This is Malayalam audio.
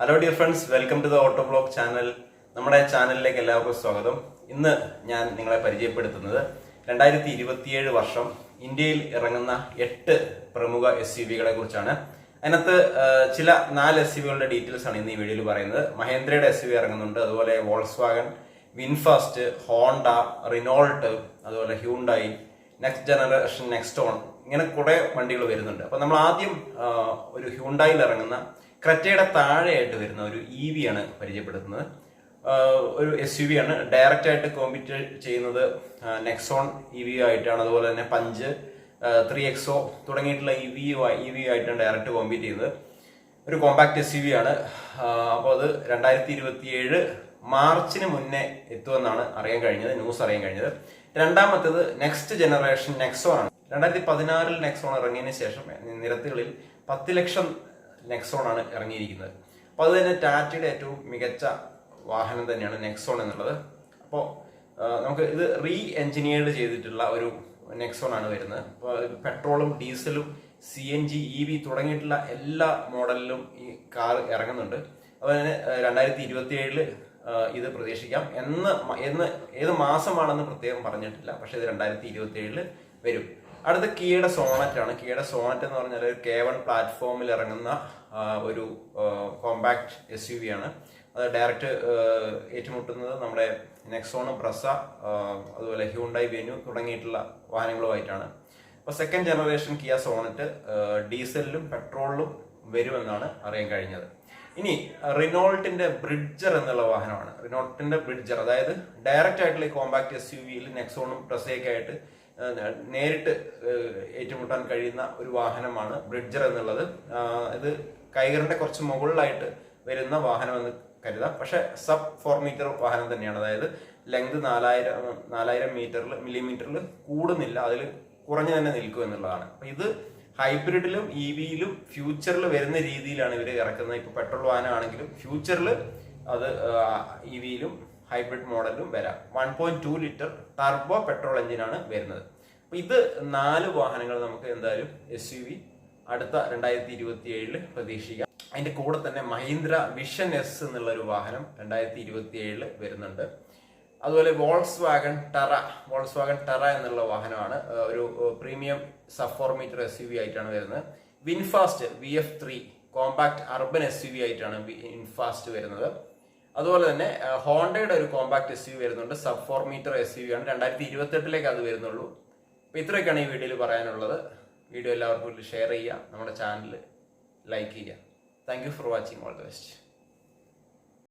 Hello dear friends, welcome to the auto blog channel. നമ്മുടെ ചാനലിലേക്ക് എല്ലാവർക്കും സ്വാഗതം. ഇന്ന് ഞാൻ നിങ്ങളെ പരിചയപ്പെടുത്തുന്നത് 2027 വർഷം ഇന്ത്യയിൽ ഇറങ്ങുന്ന 8 പ്രമുഖ SUV-കളെ കുറിച്ചാണ്. അതിനകത്ത് ചില 4 SUV-കളുടെ ഡീറ്റെയിൽസ് ആണ് ഇന്ന് ഈ വീഡിയോയിൽ പറയുന്നത്. മഹേന്ദ്രയുടെ SUV ഇറങ്ങുന്നുണ്ട്, അതുപോലെ വോൾക്സ്വാഗൺ, വിൻഫാസ്റ്റ്, ഹോണ്ട, റിനോൾട്ട്, അതുപോലെ ഹ്യൂണ്ടായി, നെക്സ്റ്റ് ജനറേഷൻ നെക്സ്റ്റോൺ, ഇങ്ങനെ കുറെ വണ്ടികൾ വരുന്നുണ്ട്. അപ്പൊ നമ്മൾ ആദ്യം ഒരു ഹ്യൂണ്ടായിൽ ഇറങ്ങുന്ന ക്രെറ്റയുടെ താഴെയായിട്ട് വരുന്ന ഒരു EV ആണ് പരിചയപ്പെടുത്തുന്നത്. ഒരു SUV ആണ്. ഡയറക്റ്റ് ആയിട്ട് കോമ്പീറ്റ് ചെയ്യുന്നത് നെക്സോൺ EV ആയിട്ടാണ്. അതുപോലെ തന്നെ പഞ്ച്, 3XO തുടങ്ങിയിട്ടുള്ള EV ആയിട്ടാണ് ഡയറക്റ്റ് കോമ്പീറ്റ് ചെയ്യുന്നത്. ഒരു കോമ്പാക്ട് SUV ആണ്. അപ്പോൾ അത് 2027 മാർച്ചിന് മുന്നേ എത്തുമെന്നാണ് ന്യൂസ് അറിയാൻ കഴിഞ്ഞത്. രണ്ടാമത്തേത് നെക്സ്റ്റ് ജനറേഷൻ നെക്സോൺ ആണ്. 2016 നെക്സോൺ ഇറങ്ങിയതിന് ശേഷം നിരത്തുകളിൽ 10 ലക്ഷം നെക്സോൺ ആണ് ഇറങ്ങിയിരിക്കുന്നത്. അപ്പോൾ അത് തന്നെ ടാറ്റയുടെ ഏറ്റവും മികച്ച വാഹനം തന്നെയാണ് നെക്സോൺ എന്നുള്ളത്. അപ്പോൾ നമുക്ക് ഇത് എഞ്ചിനീയർഡ് ചെയ്തിട്ടുള്ള ഒരു നെക്സോൺ ആണ് വരുന്നത്. അപ്പോൾ പെട്രോളും ഡീസലും CNG EV തുടങ്ങിയിട്ടുള്ള എല്ലാ മോഡലിലും ഈ കാർ ഇറങ്ങുന്നുണ്ട്. അതുപോലെ തന്നെ 2027 ഇത് പ്രതീക്ഷിക്കാം. ഏത് മാസമാണെന്ന് പ്രത്യേകം പറഞ്ഞിട്ടില്ല, പക്ഷെ ഇത് 2027 വരും. അടുത്ത കിയയുടെ സോണറ്റ് ആണ്. കിയയുടെ സോണറ്റ് എന്ന് പറഞ്ഞാൽ ഒരു K1 പ്ലാറ്റ്ഫോമിൽ ഇറങ്ങുന്ന ഒരു കോമ്പാക്ട് SUV ആണ്. അത് ഡയറക്റ്റ് ഏറ്റുമുട്ടുന്നത് നമ്മുടെ നെക്സോൺ, ബ്രസ, അതുപോലെ ഹ്യൂണ്ടായി വെന്യൂ തുടങ്ങിയിട്ടുള്ള വാഹനങ്ങളുമായിട്ടാണ്. അപ്പോൾ സെക്കൻഡ് ജനറേഷൻ കിയ സോണറ്റ് ഡീസലിലും പെട്രോളിലും വരുമെന്നാണ് അറിയാൻ കഴിഞ്ഞത്. ഇനി റിനോൾട്ടിന്റെ ബ്രിഡ്ജർ എന്നുള്ള വാഹനമാണ്. റിനോൾട്ടിന്റെ ബ്രിഡ്ജർ, അതായത് ഡയറക്റ്റ് ആയിട്ടുള്ള ഈ കോമ്പാക്ട് SUV-യിൽ നെക്സോണും ബ്രസയൊക്കെ ആയിട്ട് നേരിട്ട് ഏറ്റുമുട്ടാൻ കഴിയുന്ന ഒരു വാഹനമാണ് ബ്രിഡ്ജർ എന്നുള്ളത്. ഇത് കൈകറിന്റെ കുറച്ച് മുകളിലായിട്ട് വരുന്ന വാഹനം എന്ന് കരുതാം. പക്ഷെ സബ് 4 മീറ്റർ വാഹനം തന്നെയാണ്. അതായത് ലെങ്ത് 4000 മില്ലിമീറ്ററിൽ കൂടുന്നില്ല, അതിൽ കുറഞ്ഞു തന്നെ നിൽക്കും എന്നുള്ളതാണ്. അപ്പൊ ഇത് ഹൈബ്രിഡിലും EV-യിലും ഫ്യൂച്ചറിൽ വരുന്ന രീതിയിലാണ് ഇവർ ഇറക്കുന്നത്. ഇപ്പൊ പെട്രോൾ വാഹനമാണെങ്കിലും ഫ്യൂച്ചറിൽ അത് EV-യിലും ഹൈബ്രിഡ് മോഡലിലും വരാം. 1.2 ലിറ്റർ ടർബോ പെട്രോൾ എഞ്ചിനാണ് വരുന്നത്. അപ്പൊ ഇത് 4 വാഹനങ്ങൾ നമുക്ക് എന്തായാലും SUV അടുത്ത 2027 പ്രതീക്ഷിക്കാം. അതിന്റെ കൂടെ തന്നെ മഹീന്ദ്ര വിഷൻ S എന്നുള്ള ഒരു വാഹനം 2027 വരുന്നുണ്ട്. അതുപോലെ വോൾക്സ്വാഗൺ ടെറ എന്നുള്ള വാഹനമാണ്. ഒരു പ്രീമിയം സബ് 4 മീറ്റർ SUV ആയിട്ടാണ് വരുന്നത്. VinFast VF3 compact urban SUV ആയിട്ടാണ് വിൻഫാസ്റ്റ് വരുന്നത്. അതുപോലെ തന്നെ ഹോണ്ടയുടെ ഒരു കോമ്പാക്ട് SUV വരുന്നുണ്ട്. സബ് 4 മീറ്റർ SUV ആണ്. 2028 അത് വരുന്നുള്ളൂ. അപ്പൊ ഇത്രയൊക്കെയാണ് ഈ വീഡിയോയിൽ പറയാനുള്ളത്. വീഡിയോ എല്ലാവർക്കും ഷെയർ ചെയ്യുക, നമ്മുടെ ചാനൽ ലൈക്ക് ചെയ്യുക. Thank you for watching. All the best.